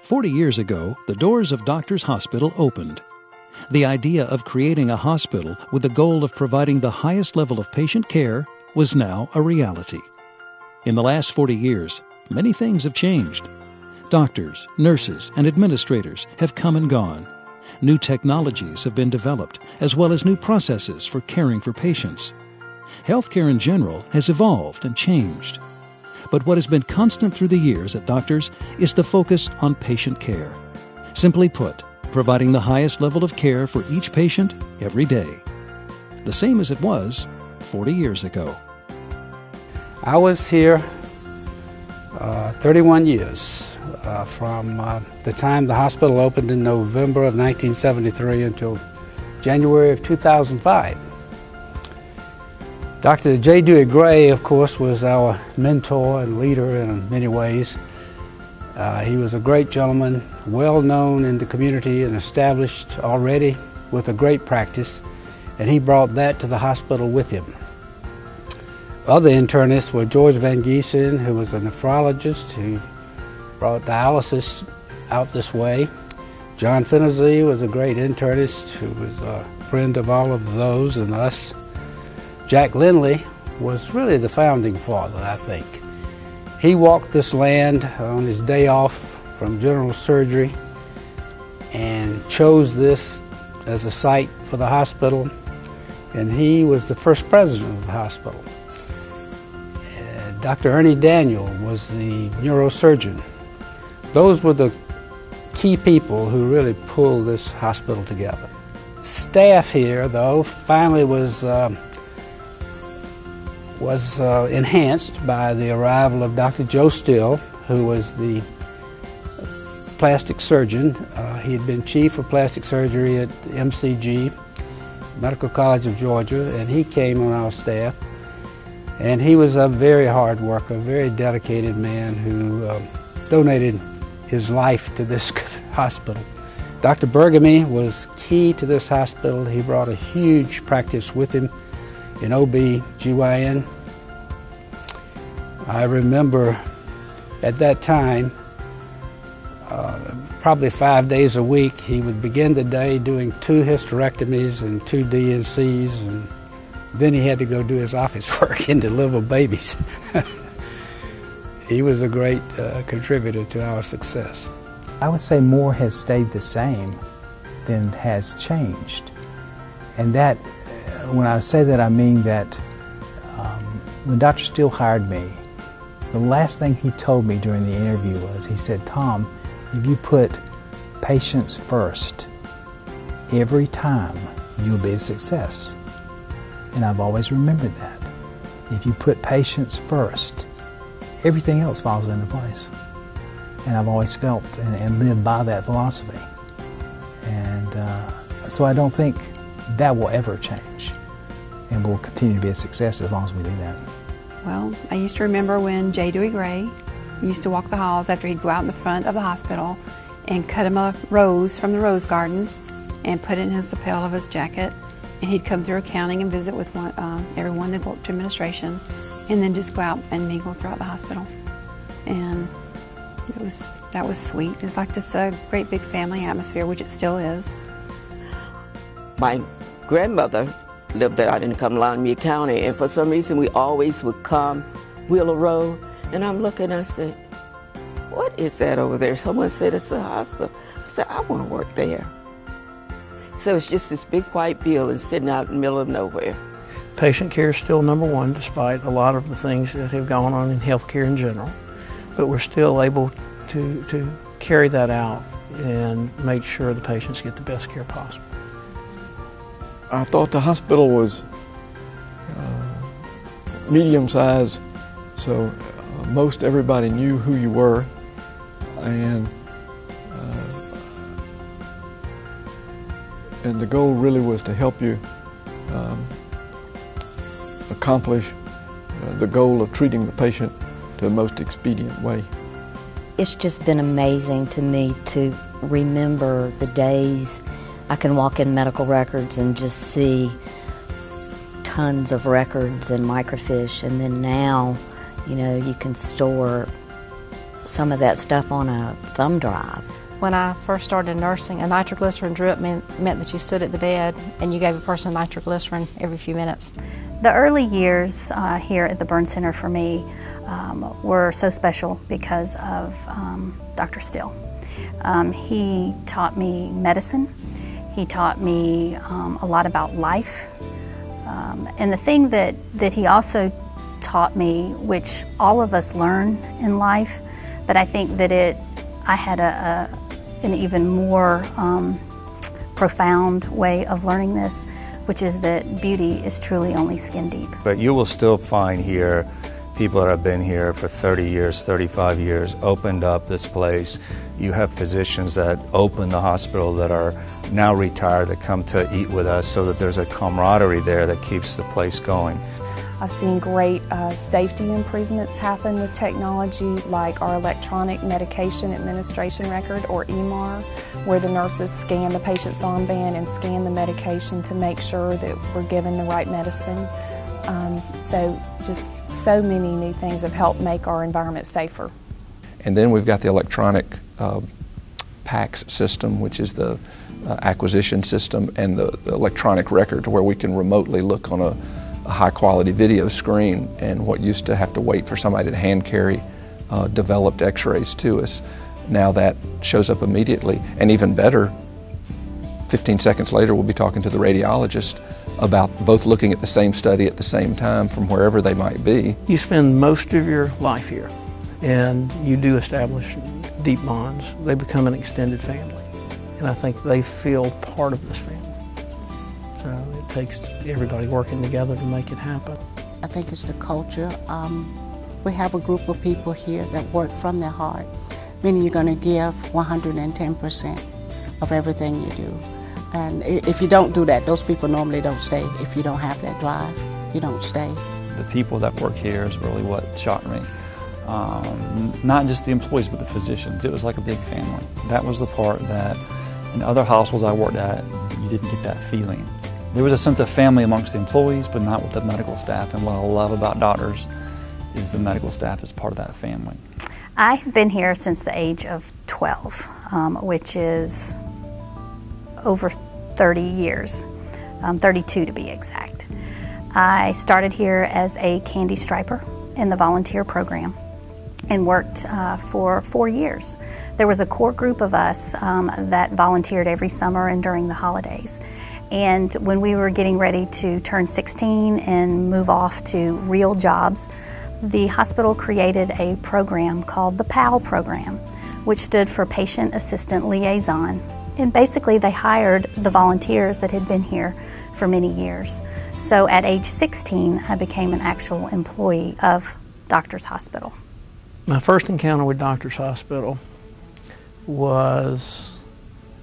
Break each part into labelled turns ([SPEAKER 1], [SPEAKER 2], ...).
[SPEAKER 1] 40 years ago, the doors of Doctors Hospital opened. The idea of creating a hospital with the goal of providing the highest level of patient care was now a reality. In the last 40 years, many things have changed. Doctors, nurses, and administrators have come and gone. New technologies have been developed, as well as new processes for caring for patients. Healthcare in general has evolved and changed. But what has been constant through the years at Doctors is the focus on patient care. Simply put, providing the highest level of care for each patient every day. The same as it was 40 years ago.
[SPEAKER 2] I was here 31 years from the time the hospital opened in November of 1973 until January of 2005. Dr. J. Dewey Gray, of course, was our mentor and leader in many ways. He was a great gentleman, well known in the community and established already with a great practice, and he brought that to the hospital with him. Other internists were George Van Giesen, who was a nephrologist who brought dialysis out this way. John Fennessy was a great internist who was a friend of all of those and us. Jack Lindley was really the founding father, I think. He walked this land on his day off from general surgery and chose this as a site for the hospital, and he was the first president of the hospital. Dr. Ernie Daniel was the neurosurgeon. Those were the key people who really pulled this hospital together. Staff here, though, finally was enhanced by the arrival of Dr. Joe Still, who was the plastic surgeon. He had been chief of plastic surgery at MCG, Medical College of Georgia, and he came on our staff. And he was a very hard worker, very dedicated man who donated his life to this hospital. Dr. Bergamy was key to this hospital. He brought a huge practice with him in OB/GYN. I remember at that time, probably 5 days a week, he would begin the day doing 2 hysterectomies and 2 DNCs, and then he had to go do his office work and deliver babies. He was a great contributor to our success.
[SPEAKER 3] I would say more has stayed the same than has changed. And that, when I say that, I mean that when Dr. Steele hired me, the last thing he told me during the interview was, he said, "Tom, if you put patients first every time, you'll be a success." And I've always remembered that. If you put patients first, everything else falls into place. And I've always felt and lived by that philosophy. And so I don't think that will ever change. And we'll continue to be a success as long as we do that.
[SPEAKER 4] Well, I used to remember when J. Dewey Gray used to walk the halls after he'd go out in the front of the hospital and cut him a rose from the rose garden and put it in his lapel of his jacket. And he'd come through accounting and visit with everyone that go up to administration, and then just go out and mingle throughout the hospital. And that was sweet. It was like just a great big family atmosphere, which it still is.
[SPEAKER 5] My grandmother lived out in Cumberland County, and for some reason we always would come Wheeler Road, and I'm looking, I said, "What is that over there?" Someone said it's a hospital. I said, "I want to work there." So it's just this big white building sitting out in the middle of nowhere.
[SPEAKER 6] Patient care is still number one, despite a lot of the things that have gone on in healthcare in general. But we're still able to carry that out and make sure the patients get the best care possible.
[SPEAKER 7] I thought the hospital was medium-sized, so most everybody knew who you were, and the goal really was to help you accomplish the goal of treating the patient to the most expedient way.
[SPEAKER 8] It's just been amazing to me to remember the days I can walk in medical records and just see tons of records and microfiche, and then now, you know, you can store some of that stuff on a thumb drive.
[SPEAKER 9] When I first started nursing, a nitroglycerin drip meant that you stood at the bed and you gave a person nitroglycerin every few minutes.
[SPEAKER 10] The early years here at the Burn Center for me were so special because of Dr. Still. He taught me medicine. He taught me a lot about life. And the thing that he also taught me, which all of us learn in life, but I think that I had an even more profound way of learning this, which is that beauty is truly only skin deep.
[SPEAKER 11] But you will still find here people that have been here for 30 years, 35 years, opened up this place. You have physicians that open the hospital that are now retired that come to eat with us, so that there's a camaraderie there that keeps the place going.
[SPEAKER 12] I've seen great safety improvements happen with technology, like our electronic medication administration record, or EMAR, where the nurses scan the patient's armband and scan the medication to make sure that we're giving the right medicine. So just so many new things have helped make our environment safer.
[SPEAKER 7] And then we've got the electronic PACS system, which is the acquisition system, and the electronic record, where we can remotely look on a high-quality video screen, and what used to have to wait for somebody to hand carry developed x-rays to us. Now that shows up immediately, and even better, 15 seconds later we'll be talking to the radiologist about both looking at the same study at the same time from wherever they might be.
[SPEAKER 6] You spend most of your life here, and you do establish deep bonds. They become an extended family, and I think they feel part of this family. So it takes everybody working together to make it happen.
[SPEAKER 13] I think it's the culture. We have a group of people here that work from their heart, meaning you're going to give 110% of everything you do. And if you don't do that, those people normally don't stay. If you don't have that drive, you don't stay.
[SPEAKER 14] The people that work here is really what shocked me. Not just the employees, but the physicians. It was like a big family. That was the part that in other hospitals I worked at, you didn't get that feeling. There was a sense of family amongst the employees, but not with the medical staff. And what I love about doctors is the medical staff is part of that family.
[SPEAKER 10] I've been here since the age of 12, which is over 30 years, 32 to be exact. I started here as a candy striper in the volunteer program and worked for 4 years. There was a core group of us that volunteered every summer and during the holidays. And when we were getting ready to turn 16 and move off to real jobs, the hospital created a program called the PAL program, which stood for Patient Assistant Liaison. And basically they hired the volunteers that had been here for many years. So at age 16, I became an actual employee of Doctors Hospital.
[SPEAKER 6] My first encounter with Doctors Hospital was,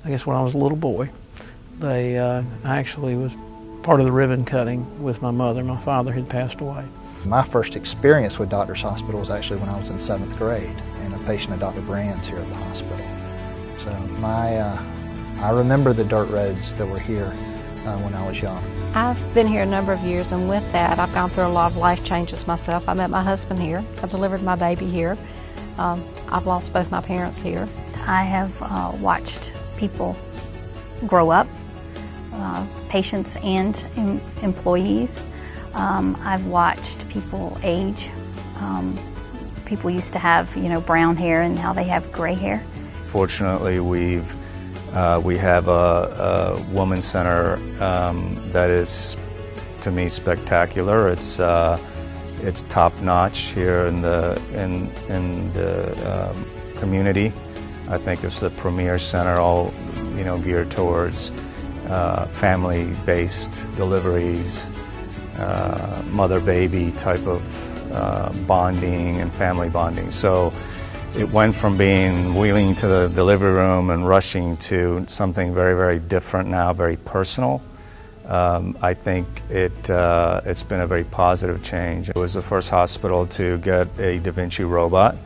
[SPEAKER 6] I guess, when I was a little boy. I actually was part of the ribbon cutting with my mother. My father had passed away.
[SPEAKER 15] My first experience with Doctors Hospital was actually when I was in 7th grade and a patient of Dr. Brand's here at the hospital. So I remember the dirt roads that were here when I was young.
[SPEAKER 9] I've been here a number of years, and with that I've gone through a lot of life changes myself. I met my husband here. I delivered my baby here. I've lost both my parents here.
[SPEAKER 10] I have watched people grow up, patients and employees. I've watched people age. People used to have, brown hair, and now they have gray hair.
[SPEAKER 11] Fortunately, we have a women's center that is, to me, spectacular. It's top notch here in the community. I think it's the premier center, all geared towards family-based deliveries, mother-baby type of bonding and family bonding. So it went from being wheeling to the delivery room and rushing to something very, very different now, very personal. I think it's been a very positive change. It was the first hospital to get a Da Vinci robot,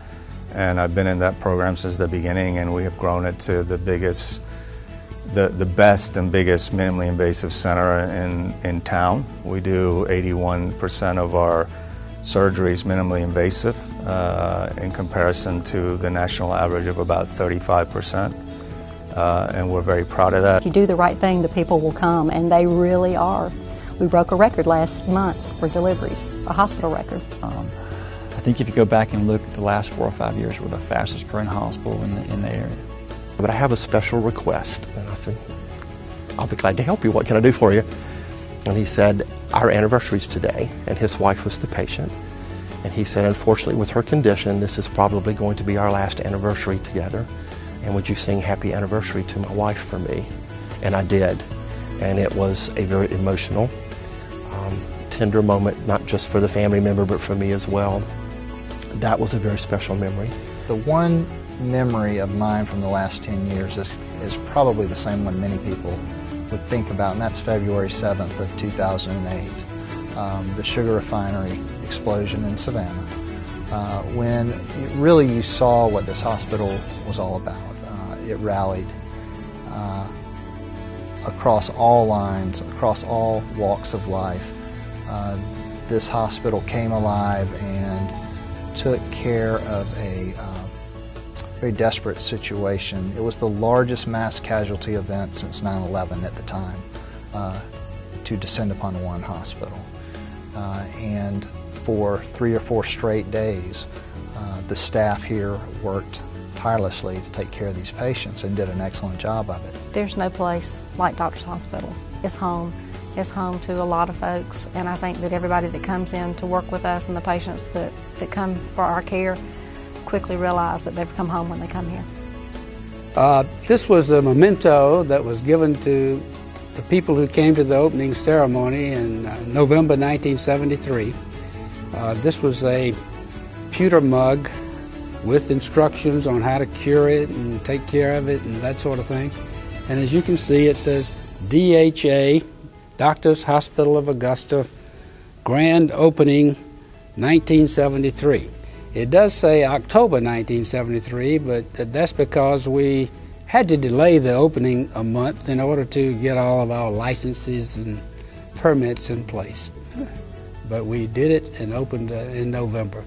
[SPEAKER 11] and I've been in that program since the beginning, and we have grown it to the biggest, the best and biggest minimally invasive center in town. We do 81% of our surgery is minimally invasive in comparison to the national average of about 35%. And we're very proud of that.
[SPEAKER 16] If you do the right thing, the people will come, and they really are. We broke a record last month for deliveries, a hospital record.
[SPEAKER 14] I think if you go back and look at the last 4 or 5 years, we're the fastest growing hospital in the area.
[SPEAKER 17] But I have a special request. And I said, I'll be glad to help you. What can I do for you? And he said, our anniversary's today, and his wife was the patient. And he said, unfortunately, with her condition, this is probably going to be our last anniversary together. And would you sing happy anniversary to my wife for me? And I did. And it was a very emotional, tender moment, not just for the family member, but for me as well. That was a very special memory.
[SPEAKER 15] The one memory of mine from the last 10 years is probably the same one many people would think about, and that's February 7th of 2008, the sugar refinery explosion in Savannah, when really you saw what this hospital was all about. It rallied across all lines, across all walks of life. This hospital came alive and took care of a very desperate situation. It was the largest mass casualty event since 9/11 at the time to descend upon one hospital. And for 3 or 4 straight days, the staff here worked tirelessly to take care of these patients and did an excellent job of it.
[SPEAKER 9] There's no place like Doctors Hospital. It's home. It's home to a lot of folks, and I think that everybody that comes in to work with us and the patients that come for our care quickly realize that they've come home when they come here.
[SPEAKER 2] This was a memento that was given to the people who came to the opening ceremony in November 1973. This was a pewter mug with instructions on how to cure it and take care of it and that sort of thing. And as you can see, it says DHA, Doctors Hospital of Augusta, grand opening 1973. It does say October 1973, but that's because we had to delay the opening a month in order to get all of our licenses and permits in place. But we did it and opened in November.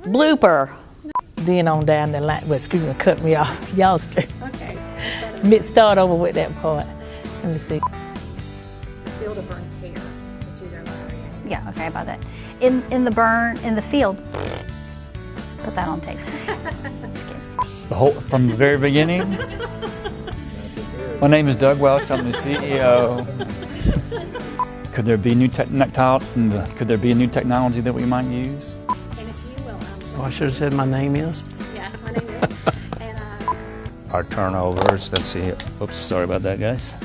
[SPEAKER 18] Blooper. Then on down the line, well, excuse me, cut me off. Y'all start over with that part. Let me see.
[SPEAKER 10] Field of burn care that you're learning. Yeah, okay, about that. In the burn, in the field. Put that on tape. Just kidding.
[SPEAKER 14] From the very beginning. My name is Doug Welch. I'm the CEO. Could there be a new technology that we might use?
[SPEAKER 6] Oh, I should have said my name is.
[SPEAKER 10] Yeah, my name is. And,
[SPEAKER 11] Our turnovers, let's see. Oops, sorry about that, guys.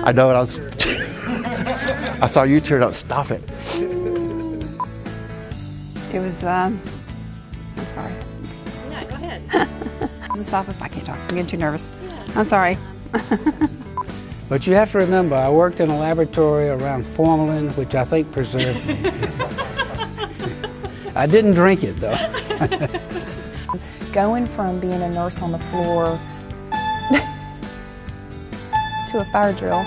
[SPEAKER 17] I know what I was. I saw you turn up. Stop it.
[SPEAKER 4] It was, I'm sorry.
[SPEAKER 10] Yeah, go ahead.
[SPEAKER 4] This office, I can't talk. I'm getting too nervous. I'm sorry.
[SPEAKER 2] But you have to remember, I worked in a laboratory around formalin, which I think preserved me. I didn't drink it, though.
[SPEAKER 12] Going from being a nurse on the floor to a fire drill.